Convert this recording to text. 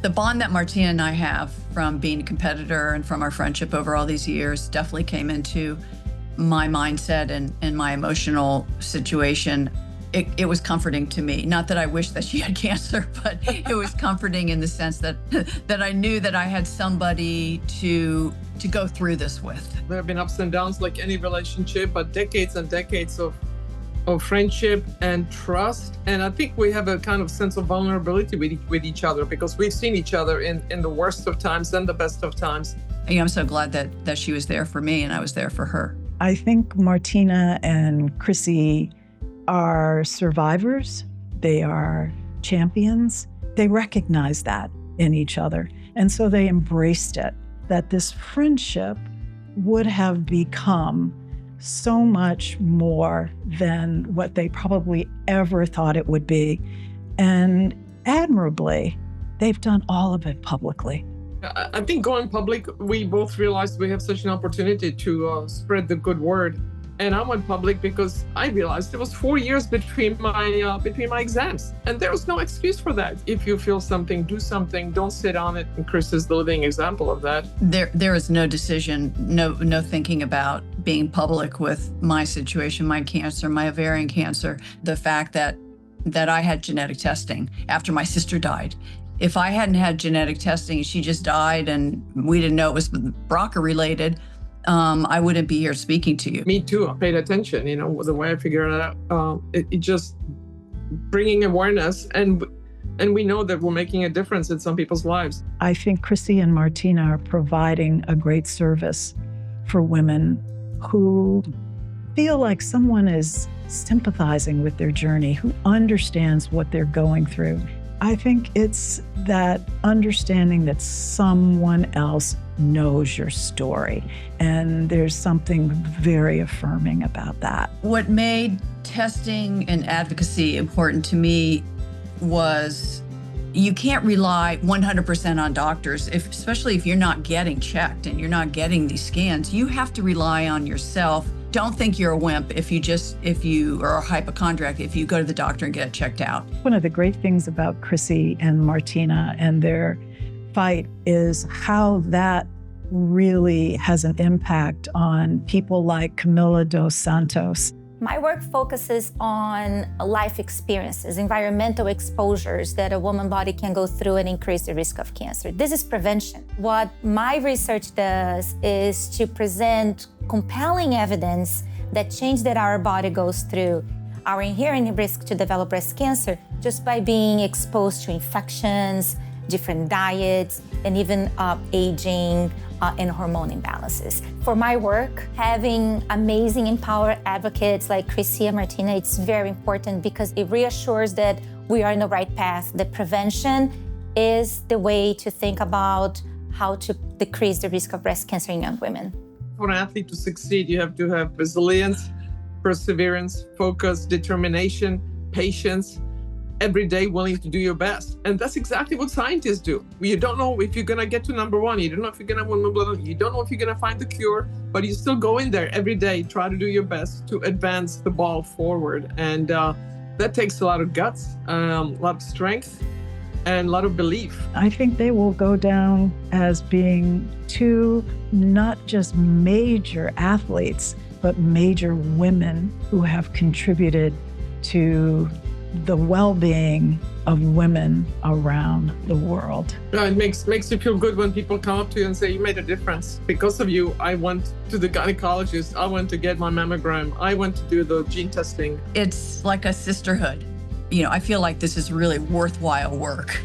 The bond that Martina and I have from being a competitor and from our friendship over all these years definitely came into my mindset and my emotional situation. It was comforting to me. Not that I wish that she had cancer, but it was comforting in the sense that that I knew that I had somebody to go through this with. There have been ups and downs like any relationship, but decades and decades of friendship and trust. And I think we have a kind of sense of vulnerability with each other because we've seen each other in the worst of times and the best of times. I'm so glad that she was there for me and I was there for her. I think Martina and Chrissy are survivors. They are champions. They recognize that in each other. And so they embraced it, that this friendship would have become so much more than what they probably ever thought it would be. And admirably, they've done all of it publicly. I think going public, we both realized we have such an opportunity to spread the good word. And I went public because I realized there was 4 years between my exams. And there was no excuse for that. If you feel something, do something, don't sit on it. And Chris is the living example of that. There is no decision, no thinking about being public with my situation, my cancer, my ovarian cancer. The fact that I had genetic testing after my sister died. If I hadn't had genetic testing, she just died and we didn't know it was BRCA related, I wouldn't be here speaking to you. Me too. I paid attention, the way I figured it out. It just bringing awareness, and we know that we're making a difference in some people's lives. I think Chrissy and Martina are providing a great service for women who feel like someone is sympathizing with their journey, who understands what they're going through. I think it's that understanding that someone else knows your story, and there's something very affirming about that. What made testing and advocacy important to me was you can't rely 100% on doctors, especially if you're not getting checked and you're not getting these scans. You have to rely on yourself. Don't think you're a wimp if you are a hypochondriac, if you go to the doctor and get it checked out. One of the great things about Chrissy and Martina and their fight is how that really has an impact on people like Camila dos Santos. My work focuses on life experiences, environmental exposures that a woman's body can go through and increase the risk of cancer. This is prevention. What my research does is to present compelling evidence that change that our body goes through, our inherent risk to develop breast cancer, just by being exposed to infections, different diets, and even aging and hormone imbalances. For my work, having amazing empowered advocates like Chrissy and Martina, it's very important because it reassures that we are in the right path. The prevention is the way to think about how to decrease the risk of breast cancer in young women. For an athlete to succeed, you have to have resilience, perseverance, focus, determination, patience, every day willing to do your best. And that's exactly what scientists do. You don't know if you're going to get to number one. You don't know if you're going to win Wimbledon. You don't know if you're going to find the cure, but you still go in there every day, try to do your best to advance the ball forward. And that takes a lot of guts, a lot of strength, and a lot of belief. I think they will go down as being two, not just major athletes, but major women who have contributed to the well-being of women around the world. It makes you feel good when people come up to you and say, you made a difference. Because of you, I went to the gynecologist, I went to get my mammogram, I went to do the gene testing. It's like a sisterhood. I feel like this is really worthwhile work.